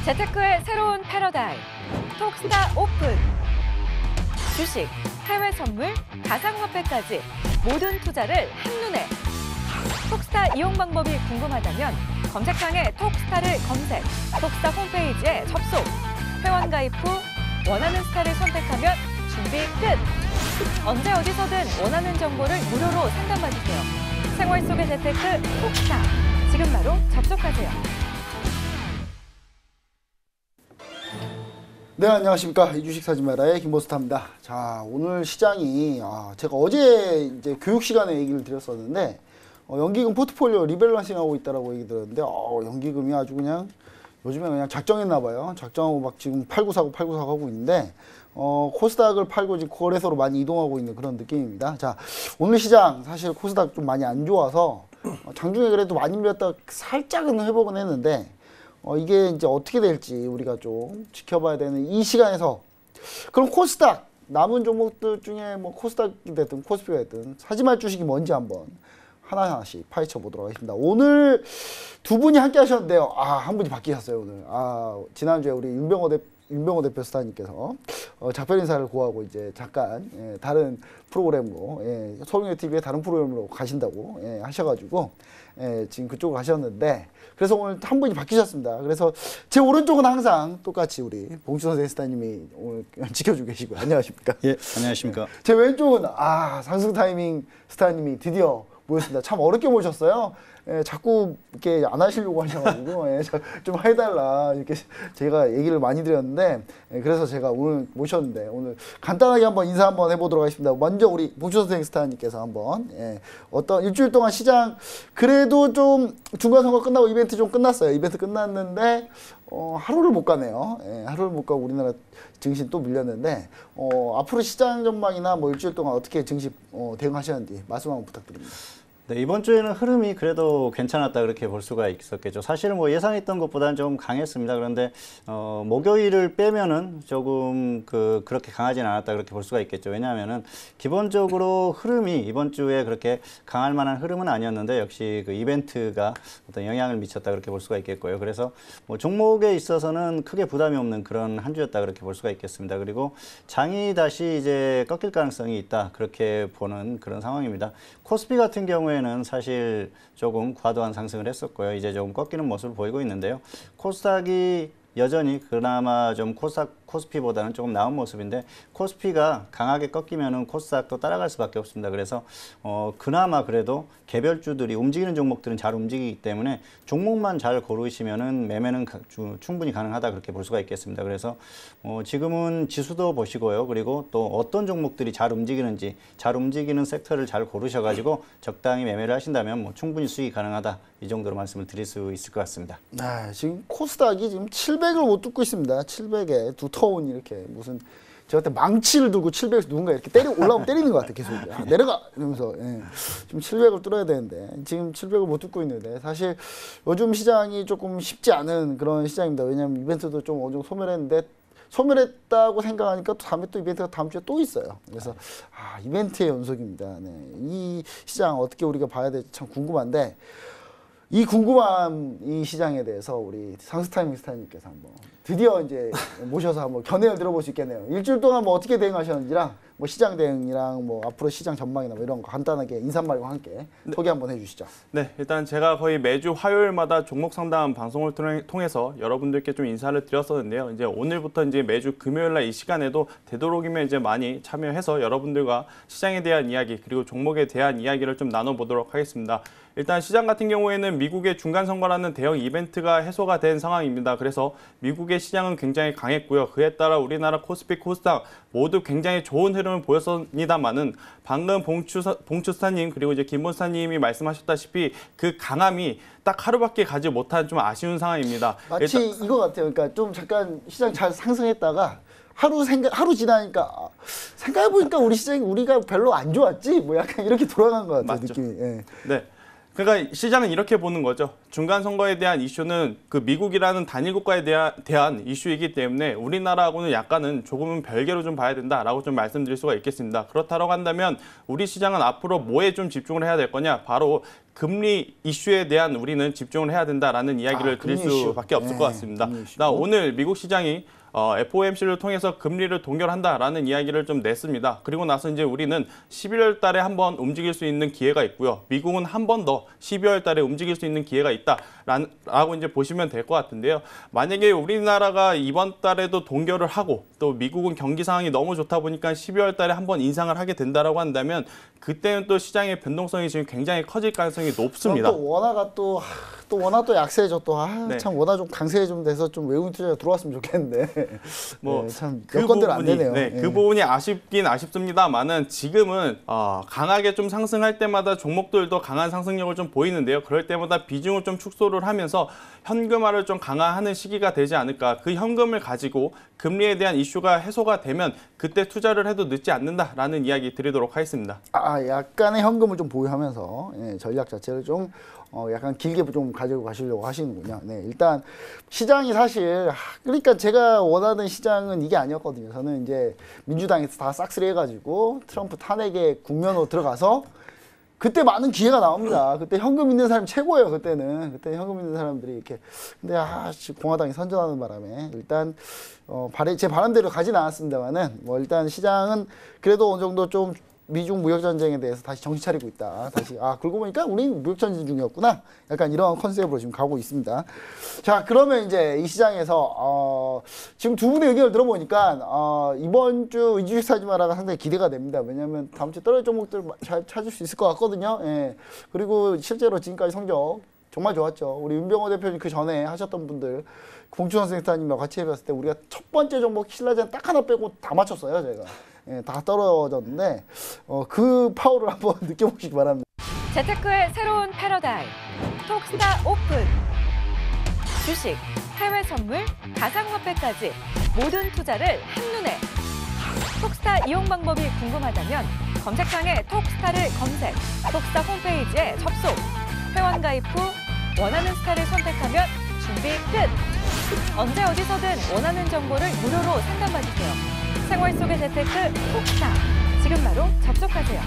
재테크의 새로운 패러다임, 톡스타 오픈. 주식, 해외 선물, 가상화폐까지 모든 투자를 한눈에. 톡스타 이용 방법이 궁금하다면 검색창에 톡스타를 검색, 톡스타 홈페이지에 접속. 회원 가입 후 원하는 스타를 선택하면 준비 끝! 언제 어디서든 원하는 정보를 무료로 상담받으세요. 생활 속의 재테크 톡스타. 지금 바로 접속하세요. 네, 안녕하십니까. 이주식 사진마라의 김보스타입니다. 자, 오늘 시장이 제가 어제 이제 교육 시간에 얘기를 드렸었는데 연기금 포트폴리오 리밸런싱하고 있다라고 얘기 들었는데 연기금이 아주 그냥 요즘에 그냥 작정했나 봐요. 작정하고 막 지금 팔고 사고 하고 있는데 코스닥을 팔고 지금 거래소로 많이 이동하고 있는 그런 느낌입니다. 자, 오늘 시장 사실 코스닥 좀 많이 안 좋아서 장중에 그래도 많이 밀렸다 살짝은 회복은 했는데 이게 이제 어떻게 될지 우리가 좀 지켜봐야 되는 이 시간에서 그럼 코스닥 남은 종목들 중에 뭐 코스닥이 됐든 코스피가 됐든 사지말 주식이 뭔지 한번 하나하나씩 파헤쳐 보도록 하겠습니다. 오늘 두 분이 함께 하셨는데요. 한 분이 바뀌셨어요 오늘. 지난주에 우리 윤병호 대표 스타님께서 작별 인사를 고하고 이제 잠깐 다른 프로그램으로 서울경제 TV의 다른 프로그램으로 가신다고 하셔가지고 지금 그쪽으로 가셨는데 그래서 오늘 한 분이 바뀌셨습니다. 그래서 제 오른쪽은 항상 똑같이 우리 봉추선생 스타님이 오늘 지켜주고 계시고요. 안녕하십니까? 예, 안녕하십니까? 제 왼쪽은 상승 타이밍 스타님이 드디어 모였습니다. 참 어렵게 모셨어요. 자꾸 이렇게 안 하시려고 하셔가지고 좀 해달라 이렇게 제가 얘기를 많이 드렸는데 그래서 제가 오늘 모셨는데 오늘 간단하게 한번 인사 한번 해보도록 하겠습니다. 먼저 우리 봉추 선생 스타님께서 한번 어떤 일주일 동안 시장 그래도 좀 중간선거 끝나고 이벤트 좀 끝났어요. 이벤트 끝났는데 하루를 못 가네요. 하루를 못 가고 우리나라 증시 또 밀렸는데 앞으로 시장 전망이나 뭐 일주일 동안 어떻게 증시 대응하셨는지 말씀 한번 부탁드립니다. 네, 이번 주에는 흐름이 그래도 괜찮았다 그렇게 볼 수가 있었겠죠. 사실은 뭐 예상했던 것보다는 좀 강했습니다. 그런데 목요일을 빼면은 조금 그렇게 강하진 않았다 그렇게 볼 수가 있겠죠. 왜냐하면은 기본적으로 흐름이 이번 주에 그렇게 강할 만한 흐름은 아니었는데 역시 그 이벤트가 어떤 영향을 미쳤다 그렇게 볼 수가 있겠고요. 그래서 뭐 종목에 있어서는 크게 부담이 없는 그런 한 주였다 그렇게 볼 수가 있겠습니다. 그리고 장이 다시 이제 꺾일 가능성이 있다 그렇게 보는 그런 상황입니다. 코스피 같은 경우에는 사실 조금 과도한 상승을 했었고요. 이제 조금 꺾이는 모습을 보이고 있는데요. 코스닥이 여전히 그나마 좀 코스피보다는 조금 나은 모습인데 코스피가 강하게 꺾이면은 코스닥도 따라갈 수밖에 없습니다. 그래서 그나마 그래도 개별주들이 움직이는 종목들은 잘 움직이기 때문에 종목만 잘 고르시면은 매매는 충분히 가능하다 그렇게 볼 수가 있겠습니다. 그래서 지금은 지수도 보시고요. 그리고 또 어떤 종목들이 잘 움직이는지 잘 움직이는 섹터를 잘 고르셔가지고 적당히 매매를 하신다면 뭐 충분히 수익이 가능하다 이 정도로 말씀을 드릴 수 있을 것 같습니다. 지금 코스닥이 지금 700을 못 뚫고 있습니다. 700에 두터운 이렇게 무슨 제가 그때 망치를 들고 700에서 누군가 이렇게 올라오면 때리는 것 같아 계속 내려가 이러면서 지금 700을 뚫어야 되는데 지금 700을 못 뚫고 있는데 사실 요즘 시장이 조금 쉽지 않은 그런 시장입니다. 왜냐하면 이벤트도 좀 어느 정도 소멸했다고 생각하니까 또 다음에 또 이벤트가 다음 주에 또 있어요. 그래서 이벤트의 연속입니다. 이 시장 어떻게 우리가 봐야 될지 참 궁금한데 이 궁금한 이 시장에 대해서 우리 상스타이밍 스타님께서 한번 드디어 이제 모셔서 한번 견해를 들어볼 수 있겠네요. 일주일 동안 뭐 어떻게 대응하셨는지랑 뭐 시장 대응이랑 뭐 앞으로 시장 전망이나 뭐 이런 거 간단하게 인사말과 함께 소개 한번 해주시죠. 네, 일단 제가 거의 매주 화요일마다 종목 상담 방송을 통해서 여러분들께 좀 인사를 드렸었는데요. 이제 오늘부터 이제 매주 금요일날 이 시간에도 되도록이면 이제 많이 참여해서 여러분들과 시장에 대한 이야기 그리고 종목에 대한 이야기를 좀 나눠보도록 하겠습니다. 일단 시장 같은 경우에는 미국의 중간선거라는 대형 이벤트가 해소가 된 상황입니다. 그래서 미국의 시장은 굉장히 강했고요. 그에 따라 우리나라 코스피, 코스닥 모두 굉장히 좋은 흐름을 보였습니다만은 방금 봉추스타님 그리고 이제 김본스타님이 말씀하셨다시피 그 강함이 딱 하루밖에 가지 못한 좀 아쉬운 상황입니다. 마치 이거 같아요. 그러니까 좀 잠깐 시장 잘 상승했다가 하루 지나니까 생각해보니까 우리가 별로 안 좋았지? 뭐 약간 이렇게 돌아간 것 같아요. 맞죠. 느낌이. 네. 그러니까 시장은 이렇게 보는 거죠. 중간 선거에 대한 이슈는 그 미국이라는 단일 국가에 대한 이슈이기 때문에 우리나라하고는 약간은 조금은 별개로 좀 봐야 된다라고 좀 말씀드릴 수가 있겠습니다. 그렇다고 한다면 우리 시장은 앞으로 뭐에 좀 집중을 해야 될 거냐? 바로 금리 이슈에 대한 우리는 집중을 해야 된다라는 이야기를 드릴 수밖에 없을 것 같습니다. 오늘 미국 시장이 FOMC를 통해서 금리를 동결한다라는 이야기를 좀 냈습니다. 그리고 나서 이제 우리는 11월 달에 한번 움직일 수 있는 기회가 있고요. 미국은 한 번 더 12월 달에 움직일 수 있는 기회가 있다라고 이제 보시면 될 것 같은데요. 만약에 우리나라가 이번 달에도 동결을 하고 또 미국은 경기 상황이 너무 좋다 보니까 12월 달에 한번 인상을 하게 된다라고 한다면 그때는 또 시장의 변동성이 지금 굉장히 커질 가능성이 높습니다. 또 원화가 또 원화 또 약세죠. 또 네. 참 원화 좀 강세 좀 돼서 좀 외국인 투자가 들어왔으면 좋겠는데 참 그 여건대로 안 되네요. 그 부분이 아쉽긴 아쉽습니다만은 지금은 강하게 좀 상승할 때마다 종목들도 강한 상승력을 좀 보이는데요. 그럴 때마다 비중을 좀 축소를 하면서 현금화를 좀 강화하는 시기가 되지 않을까. 그 현금을 가지고 금리에 대한 이슈가 해소가 되면 그때 투자를 해도 늦지 않는다라는 이야기 드리도록 하겠습니다. 약간의 현금을 좀 보유하면서 전략 자체를 좀 약간 길게 좀 가지고 가시려고 하시는군요. 네, 일단 시장이 사실 그러니까 제가 원하는 시장은 이게 아니었거든요. 저는 이제 민주당에서 다 싹쓸이 해가지고 트럼프 탄핵에 국면으로 들어가서 그때 많은 기회가 나옵니다. 그때 현금 있는 사람이 최고예요. 그때 현금 있는 사람들이 이렇게. 근데 공화당이 선전하는 바람에 일단 제 바람대로 가진 않았습니다만은 뭐 일단 시장은 그래도 어느 정도 좀 미중 무역 전쟁에 대해서 다시 정신 차리고 있다. 다시 그러고 보니까 우린 무역 전쟁 중이었구나. 약간 이런 컨셉으로 지금 가고 있습니다. 자, 그러면 이제 이 시장에서 지금 두 분의 의견을 들어보니까 이번 주 이주식 사지 마라가 상당히 기대가 됩니다. 왜냐하면 다음 주 떨어질 종목들 잘 찾을 수 있을 것 같거든요. 예. 그리고 실제로 지금까지 성적 정말 좋았죠. 우리 윤병호 대표님 그 전에 하셨던 분들 봉춘원 센터님과 같이 해봤을 때 우리가 첫 번째 종목 신라젠 딱 하나 빼고 다 맞췄어요, 제가. 예, 다 떨어졌는데 그 파워를 한번 느껴보시기 바랍니다. 재테크의 새로운 패러다임 톡스타 오픈. 주식, 해외 선물, 가상화폐까지 모든 투자를 한눈에. 톡스타 이용 방법이 궁금하다면 검색창에 톡스타를 검색, 톡스타 홈페이지에 접속. 회원 가입 후 원하는 스타를 선택하면 준비 끝! 언제 어디서든 원하는 정보를 무료로 상담받으세요. 생활 속의 재테크 톡스타. 지금 바로 접속하세요.